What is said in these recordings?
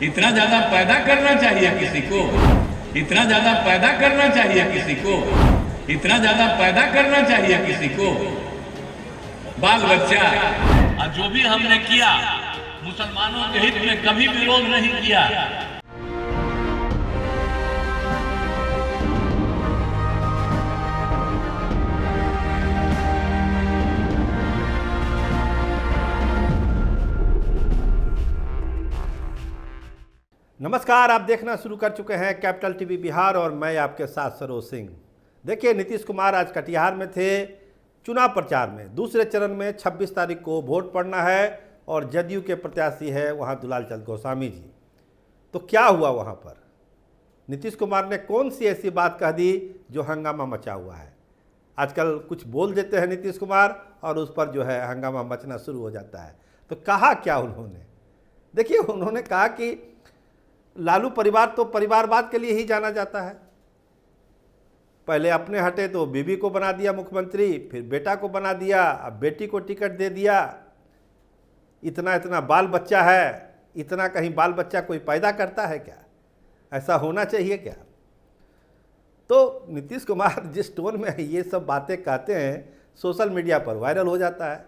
इतना ज्यादा पैदा करना चाहिए किसी को, इतना ज्यादा पैदा करना चाहिए किसी को, इतना ज्यादा पैदा करना चाहिए किसी को, बाल बच्चा। और जो भी हमने किया मुसलमानों के हित में कभी विरोध नहीं किया। नमस्कार, आप देखना शुरू कर चुके हैं कैपिटल टीवी बिहार और मैं आपके साथ सरोज सिंह। देखिए, नीतीश कुमार आज कटिहार में थे चुनाव प्रचार में। दूसरे चरण में 26 तारीख को वोट पड़ना है और जदयू के प्रत्याशी है वहां दुलाल चंद गोस्वामी जी। तो क्या हुआ वहां पर? नीतीश कुमार ने कौन सी ऐसी बात कह दी जो हंगामा मचा हुआ है? आजकल कुछ बोल देते हैं नीतीश कुमार और उस पर जो है हंगामा मचना शुरू हो जाता है। तो कहा क्या उन्होंने? देखिए, उन्होंने कहा कि लालू परिवार तो परिवारवाद के लिए ही जाना जाता है। पहले अपने हटे तो बीबी को बना दिया मुख्यमंत्री, फिर बेटा को बना दिया, अब बेटी को टिकट दे दिया। इतना इतना बाल बच्चा है, इतना कहीं बाल बच्चा कोई पैदा करता है क्या? ऐसा होना चाहिए क्या? तो नीतीश कुमार जिस टोन में ये सब बातें कहते हैं सोशल मीडिया पर वायरल हो जाता है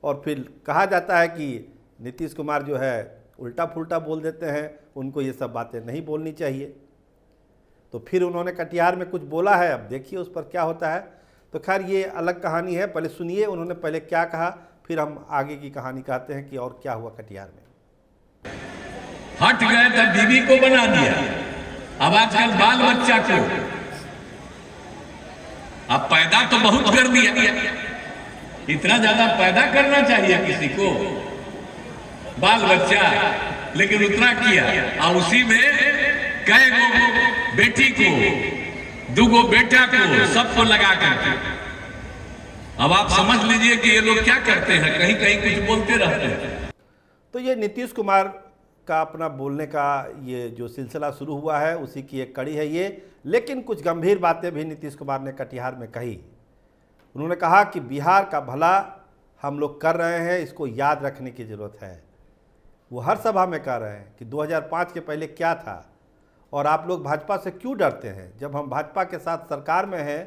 और फिर कहा जाता है कि नीतीश कुमार जो है उल्टा फुल्टा बोल देते हैं, उनको ये सब बातें नहीं बोलनी चाहिए। तो फिर उन्होंने कटिहार में कुछ बोला है, अब देखिए उस पर क्या होता है। तो खैर ये अलग कहानी है, पहले सुनिए उन्होंने पहले क्या कहा, फिर हम आगे की कहानी कहते हैं कि और क्या हुआ कटिहार में। हट गए तो बीवी को बना दिया, अब आजकल बाल बच्चा को अब पैदा तो बहुत कर दिया। इतना ज्यादा पैदा करना चाहिए किसी को, बाल बच्चा, लेकिन उतना किया और उसी में कई गो बेटी को, दुगो बेटा को, सबको लगा करके। अब आप समझ लीजिए कि ये लोग क्या करते हैं, कहीं कहीं कुछ बोलते रहते हैं। तो ये नीतीश कुमार का अपना बोलने का ये जो सिलसिला शुरू हुआ है उसी की एक कड़ी है ये। लेकिन कुछ गंभीर बातें भी नीतीश कुमार ने कटिहार में कही। उन्होंने कहा कि बिहार का भला हम लोग कर रहे हैं, इसको याद रखने की ज़रूरत है। वो हर सभा में कह रहे हैं कि 2005 के पहले क्या था और आप लोग भाजपा से क्यों डरते हैं। जब हम भाजपा के साथ सरकार में हैं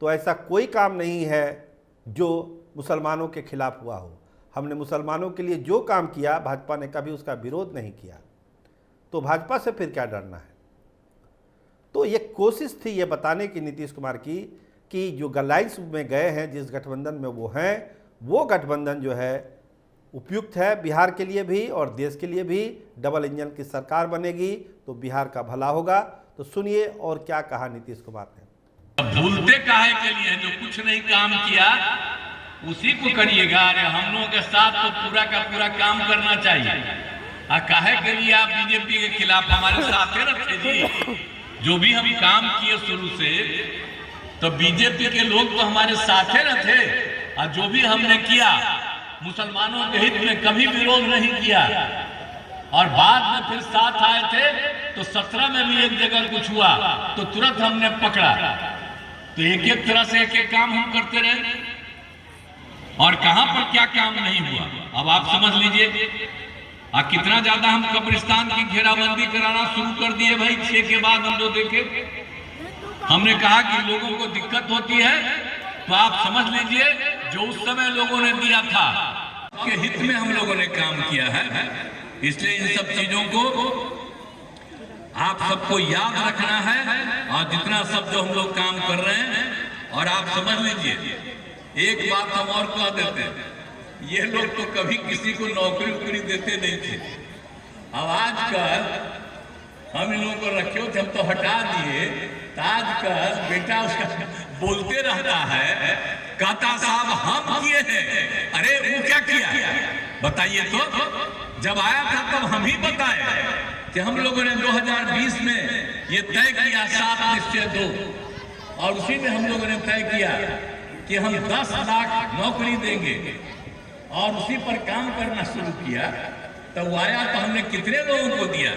तो ऐसा कोई काम नहीं है जो मुसलमानों के खिलाफ हुआ हो। हमने मुसलमानों के लिए जो काम किया भाजपा ने कभी उसका विरोध नहीं किया, तो भाजपा से फिर क्या डरना है। तो ये कोशिश थी ये बताने की नीतीश कुमार की कि जो गलाइंस में गए हैं, जिस गठबंधन में वो हैं, वो गठबंधन जो है उपयुक्त है बिहार के लिए भी और देश के लिए भी। डबल इंजन की सरकार बनेगी तो बिहार का भला होगा। तो सुनिए और क्या कहा नीतीश कुमार ने। भूलते काहे के लिए, जो कुछ नहीं काम किया उसी को करिएगा। अरे हम लोगों के साथ तो पूरा का पूरा काम करना चाहिए। काहे के लिए आप बीजेपी के खिलाफ हमारे साथ रखे जी? जो भी हम काम किए शुरू से तो बीजेपी के लोग तो हमारे साथ रहे और जो भी हमने किया मुसलमानों के हित में कभी विरोध नहीं किया। और बाद में फिर साथ आए थे तो 17 में भी एक जगह कुछ हुआ तो तुरंत हमने पकड़ा। तो एक एक तरह से एक एक काम हम करते रहे और कहां पर क्या काम नहीं हुआ अब आप समझ लीजिए। कितना ज्यादा हम कब्रिस्तान की घेराबंदी कराना शुरू कर दिए भाई। 6 के बाद हम लोग देखे, हमने कहा कि लोगों को दिक्कत होती है तो आप समझ लीजिए जो उस समय लोगों ने दिया था के हित में हम लोगों ने काम किया है। इसलिए इन सब चीजों को आप सबको याद रखना है और जितना सब जो हम लोग काम कर रहे हैं। और आप समझ लीजिए एक बात हम और कह देते हैं, ये लोग तो कभी किसी को नौकरी वोकरी देते नहीं थे। अब आजकल हम इन लोगों को रखे थे, हम तो हटा दिए। तो आजकल बेटा उसका बोलते रहता है, कहता साहब हम किए हैं। अरे वो क्या किया बताइए तो? जब आया था तब हम ही बताए कि हम लोगों ने 2020 में ये तय किया 7 निश्चय 2 और उसी में हम लोगों ने तय किया कि हम 10 लाख नौकरी देंगे और उसी पर काम करना शुरू किया। तो वो आया तो हमने कितने लोगों को दिया?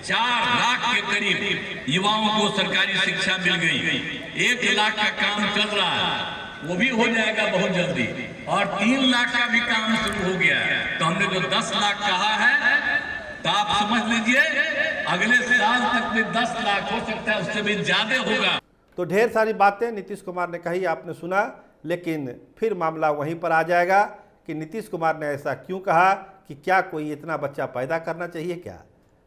4 लाख के करीब युवाओं को सरकारी शिक्षा मिल गई। 1 लाख का काम चल रहा है, वो भी हो जाएगा बहुत जल्दी। और 3 लाख का भी काम शुरू हो गया। तो हमने जो 10 लाख कहा है तो आप समझ लीजिए अगले साल तक में 10 लाख हो सकता है, उससे भी ज्यादा होगा। तो ढेर सारी बातें नीतीश कुमार ने कही, आपने सुना, लेकिन फिर मामला वहीं पर आ जाएगा कि नीतीश कुमार ने ऐसा क्यों कहा, कि क्या कोई इतना बच्चा पैदा करना चाहिए क्या।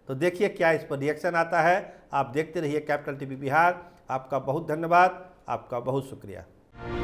तो देखिए क्या इस पर रिएक्शन आता है। आप देखते रहिए कैपिटल टीवी बिहार। आपका बहुत धन्यवाद, आपका बहुत शुक्रिया।